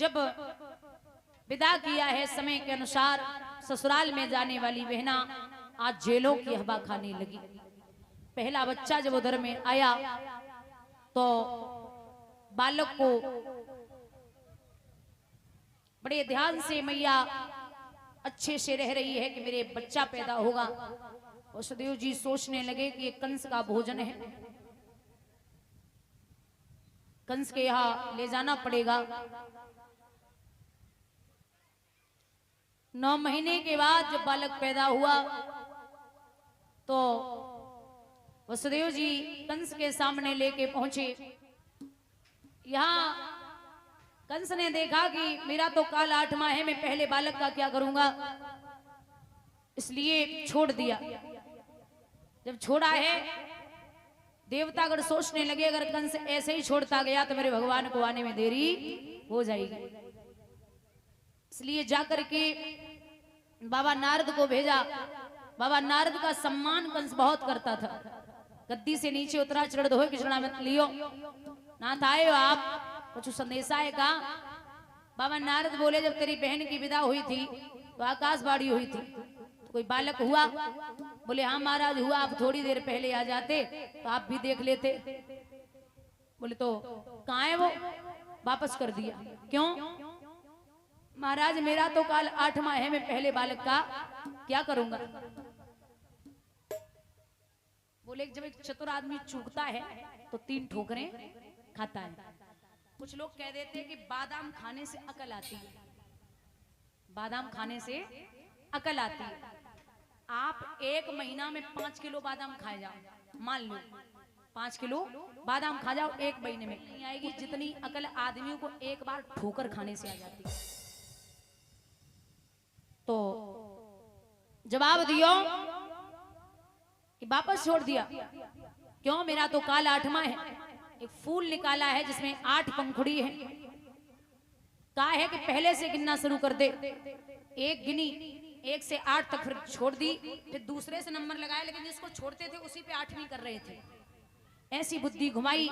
जब विदा किया है समय के अनुसार ससुराल में जाने वाली बहना आज जेलों की हवा खाने लगी। पहला बच्चा जब उधर में आया तो बालक को बड़े ध्यान से मैया अच्छे से रह रही है कि मेरे बच्चा पैदा होगा। वसुदेव जी सोचने लगे कि ये कंस का भोजन है, कंस के यहाँ ले जाना पड़ेगा। 9 महीने के बाद जब बालक पैदा हुआ तो वसुदेव जी कंस के सामने लेके पहुंचे। यहाँ कंस ने देखा कि मेरा तो काल 8 माह है, मैं पहले बालक का क्या करूंगा, इसलिए छोड़ दिया। जब छोड़ा है देवतागण सोचने लगे अगर कंस ऐसे ही छोड़ता गया तो मेरे भगवान को आने में देरी हो जाएगी, इसलिए जाकर के बाबा नारद को भेजा। बाबा नारद का सम्मान कंस बहुत करता था। गद्दी से नीचे उतरा, चढ़ दो किचड़ा मत लियो, नाथ आए हो आप, कुछ संदेशा है का? बाबा नारद बोले जब तेरी बहन की विदा हुई थी तो आकाशवाणी हुई थी, तो कोई बालक हुआ? बोले हाँ महाराज हुआ, आप थोड़ी देर पहले आ जाते तो आप भी देख लेते। बोले तो कहाँ है वो? वापस कर दिया। क्यों? महाराज मेरा तो काल 8 माह है, मैं पहले बालक का क्या करूंगा। बोले जब एक चतुर आदमी चूकता है तो 3 ठोकरें खाता है। कुछ लोग कह देते हैं कि बादाम खाने से अकल आती है, बादाम खाने से अकल आती है। आप 1 महीना में 5 किलो बादाम खाए जाओ, मान लो 5 किलो बादाम खा जाओ 1 महीने में, नहीं आएगी जितनी अकल आदमियों को एक बार ठोकर खाने से आ जाती है। तो जवाब दियो कि वापस छोड़ दिया। क्यों? मेरा तो काल 8 माह है। एक फूल निकाला है जिसमें 8 पंखुड़ी है, कहा है कि पहले से गिनना शुरू कर दे। 1 गिनी, 1 से 8 तक फिर छोड़ दी, फिर दूसरे से नंबर लगाया, लेकिन जिसको छोड़ते थे उसी पे 8वीं कर रहे थे। ऐसी बुद्धि घुमाई।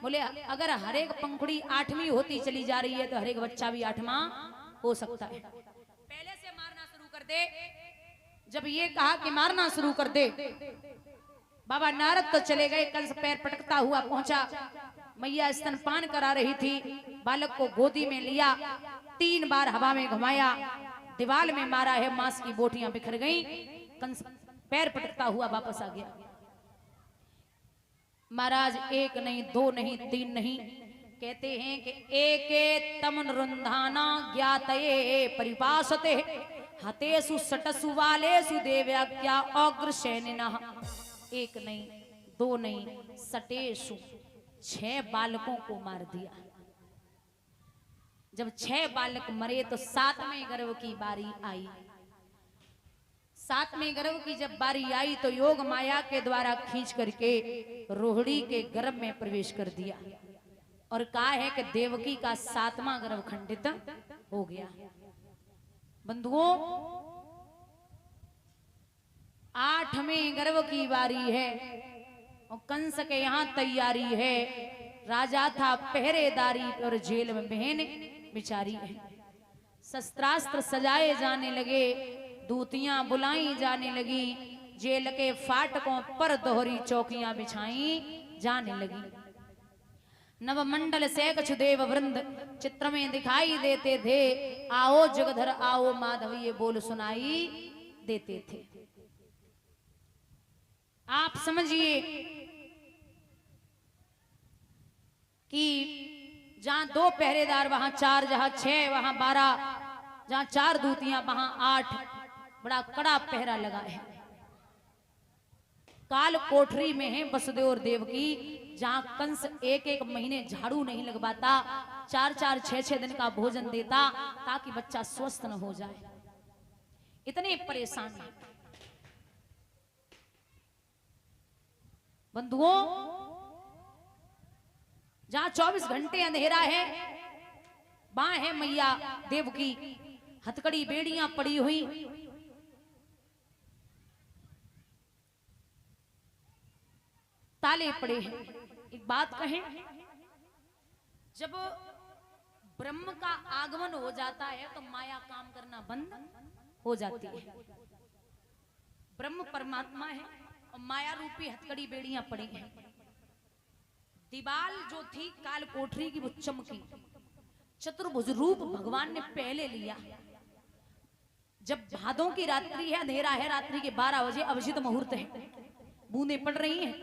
बोले अगर हर एक पंखुड़ी 8वीं होती चली जा रही है तो हर एक बच्चा भी 8वां हो सकता है, पहले से मारना शुरू कर दे। जब ये कहा कि मारना शुरू कर दे, बाबा नारद तो चले गए। कंस पैर पटकता हुआ पहुंचा। मैया स्तनपान करा रही थी, बालक को गोदी में लिया, 3 बार हवा में घुमाया, दीवार में मारा है, मांस की बोटियां बिखर गईं। कंस पैर पटकता हुआ वापस आ गया। महाराज 1 नहीं 2 नहीं 3 नहीं, कहते हैं कि एके तमन रुंधाना ज्ञातये परिपासते हतेसु सटसु वालेसु देव्याज्ञा अग्रसेनिनः। 1 नहीं 2 नहीं, सटेसु 6 बालकों को मार दिया। जब 6 बालक मरे तो 7वें गर्भ की बारी आई। 7वें गर्भ की जब बारी आई तो योग माया के द्वारा खींच करके रोहिणी के गर्भ में प्रवेश कर दिया, और कहा है कि देवकी का 7वां गर्भ खंडित हो गया। बंधुओं 8वें गर्भ की बारी है और कंस के यहाँ तैयारी है। राजा था पहरेदारी और जेल में बहन बिचारी है। शस्त्रास्त्र सजाए जाने लगे, दूतियां बुलाई जाने लगी, जेल के फाटकों पर दोहरी चौकियां बिछाई जाने लगी। नवमंडल से कछु देव वृंद चित्र में दिखाई देते थे, आओ जगधर आओ माधव ये बोल सुनाई देते थे। आप समझिए कि जहां 2 पहरेदार वहां 4, जहां 6 वहां 12, जहां 4 दूतियां वहां 8, बड़ा कड़ा पहरा लगा है। काल कोठरी में है वसुदेव और देवकी, जहां कंस 1-1 महीने झाड़ू नहीं लगवाता, 4-4 6-6 दिन का भोजन देता ताकि बच्चा स्वस्थ न हो जाए। इतने परेशान है बंधुओं। जहां 24 घंटे अंधेरा है वहां है मैया देवकी, हथकड़ी बेड़ियां पड़ी हुई, ताले पड़े हैं। एक बात कहें, जब ब्रह्म का आगमन हो जाता है तो माया काम करना बंद हो जाती है। ब्रह्म परमात्मा है और माया रूपी हथकड़ी बेड़ियां पड़ी हैं। दीवाल जो थी काल कोठरी की वो चमकी, चतुर्भुज रूप भगवान ने पहले लिया। जब भादों की रात्रि है, अंधेरा है, रात्रि के 12 बजे अभिजित मुहूर्त है, बूंदे पड़ रही हैं,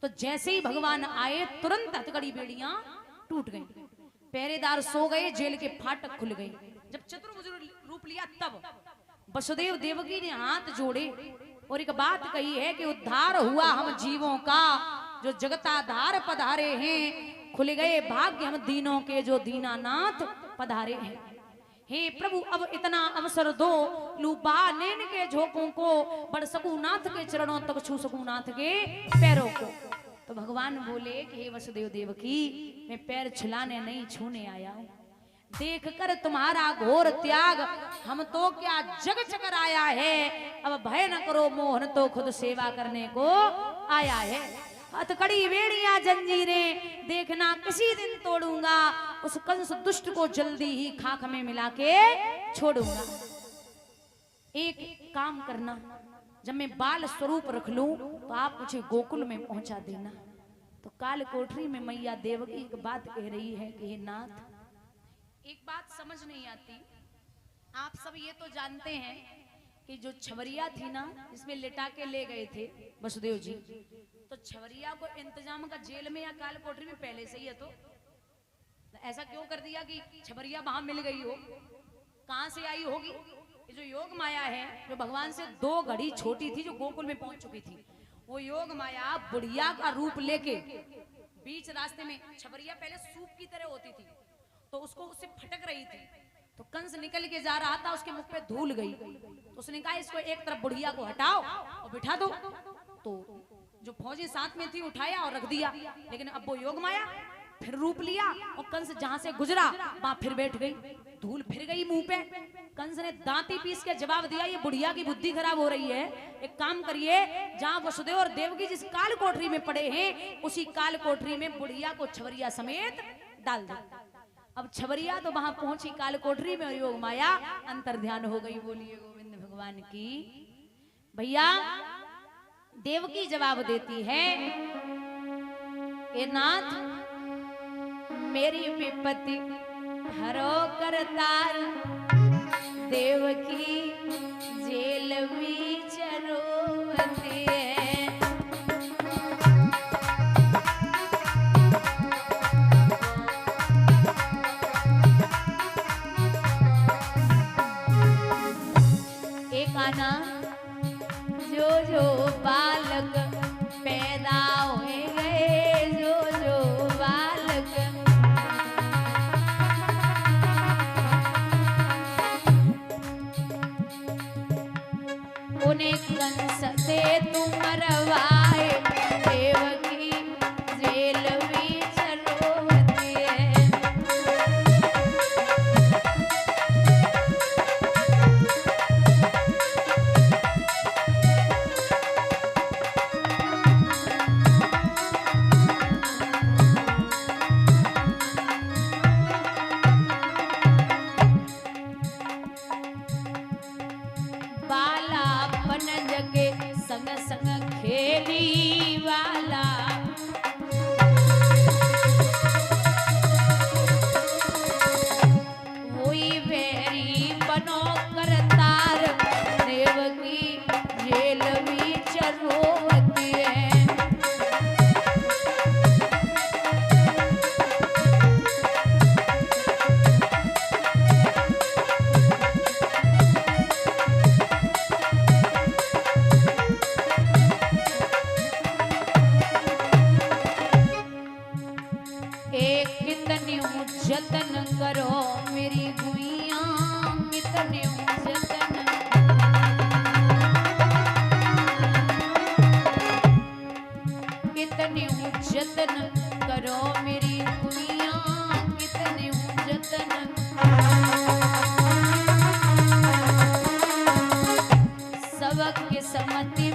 तो जैसे ही भगवान आए तुरंत हथकड़ी बेड़ियां टूट गई, पहरेदार सो गए, जेल के फाटक खुल गए। जब चतुर्भुज रूप लिया तब वसुदेव देवकी ने हाथ जोड़े और एक बात कही है कि उद्धार हुआ हम जीवों का जो जगताधार पधारे हैं, खुल गए भाग्य हम दीनों के जो दीनानाथ पधारे हैं। हे प्रभु अब इतना अवसर दो, लू नैन के झोंकों को, बढ़ सकूं नाथ के चरणों तक, छू सकूं नाथ के पैरों को। तो भगवान बोले कि हे वसुदेव देवकी, मैं पैर छुलाने नहीं छूने आया हूं, देख कर तुम्हारा घोर त्याग हम तो क्या जग चकर आया है, अब भय न करो मोहन तो खुद सेवा करने को आया है। हथकड़ी बेड़ियां जंजीरें देखना किसी दिन तोड़ूंगा, उस कंस दुष्ट को जल्दी ही खाक में मिला के छोड़ूंगा। एक काम करना, जब मैं बाल स्वरूप रख लूं तो आप मुझे गोकुल में पहुंचा देना। तो काल कोठरी में मैया देवकी एक बात कह रही है कि हे नाथ, एक बात समझ नहीं आती, आप सब ये तो जानते हैं कि जो छवरिया थी ना, जिसमें लिटा के ले गए थे वसुदेव जी, तो छवरिया को इंतजाम का जेल में या काल कोठरी में पहले से ही है, तो ऐसा क्यों कर दिया कि छवरिया वहां मिल गई हो, कहां से आई होगी? ये जो योग माया है, जो भगवान से 2 घड़ी छोटी थी, जो गोकुल में पहुंच चुकी थी, वो योग माया बुढ़िया का रूप लेके बीच रास्ते में, छवरिया पहले सूप की तरह होती थी, तो उसको उससे फटक रही थी, तो कंस निकल के जा रहा था, उसके मुख पे धूल गई, तो उसने कहा इसको एक तरफ बुढ़िया को हटाओ और बिठा दो। तो जो फौजी साथ में थी उठाया और रख दिया, लेकिन अब वो योग माया फिर रूप लिया और कंस जहां से गुजरा वहां फिर बैठ गई, धूल फिर गई मुंह पे। कंस ने दांती पीस के जवाब दिया, ये बुढ़िया की बुद्धि खराब हो रही है, एक काम करिए, जहां वसुदेव और देवकी जिस काल कोठरी में पड़े हैं, उसी काल कोठरी में बुढ़िया को छवरिया समेत डाल दो। अब छवरिया तो वहां पहुंची काल कोठरी में और योग माया अंतर ध्यान हो गई। बोलिए गोविंद भगवान की। भैया देवकी जवाब देती है, ए नाथ मेरी विपत्ति हरो करतार, देवकी जेल में चरोवती है। आना जो जो बालक पैदा हुए गए, जो जो बालक उन्हें कंस से तुम मरवाए, देवकी जेल में चरोवती है। संग संग खेली वाला, वही वेरी बनो करतार, देवकी जेल में चरोवती है। जतन करो मेरी गुइया, कितने जतन, कितने जतन करो मेरी गुइया, कितने जतन। सबक की सम्मति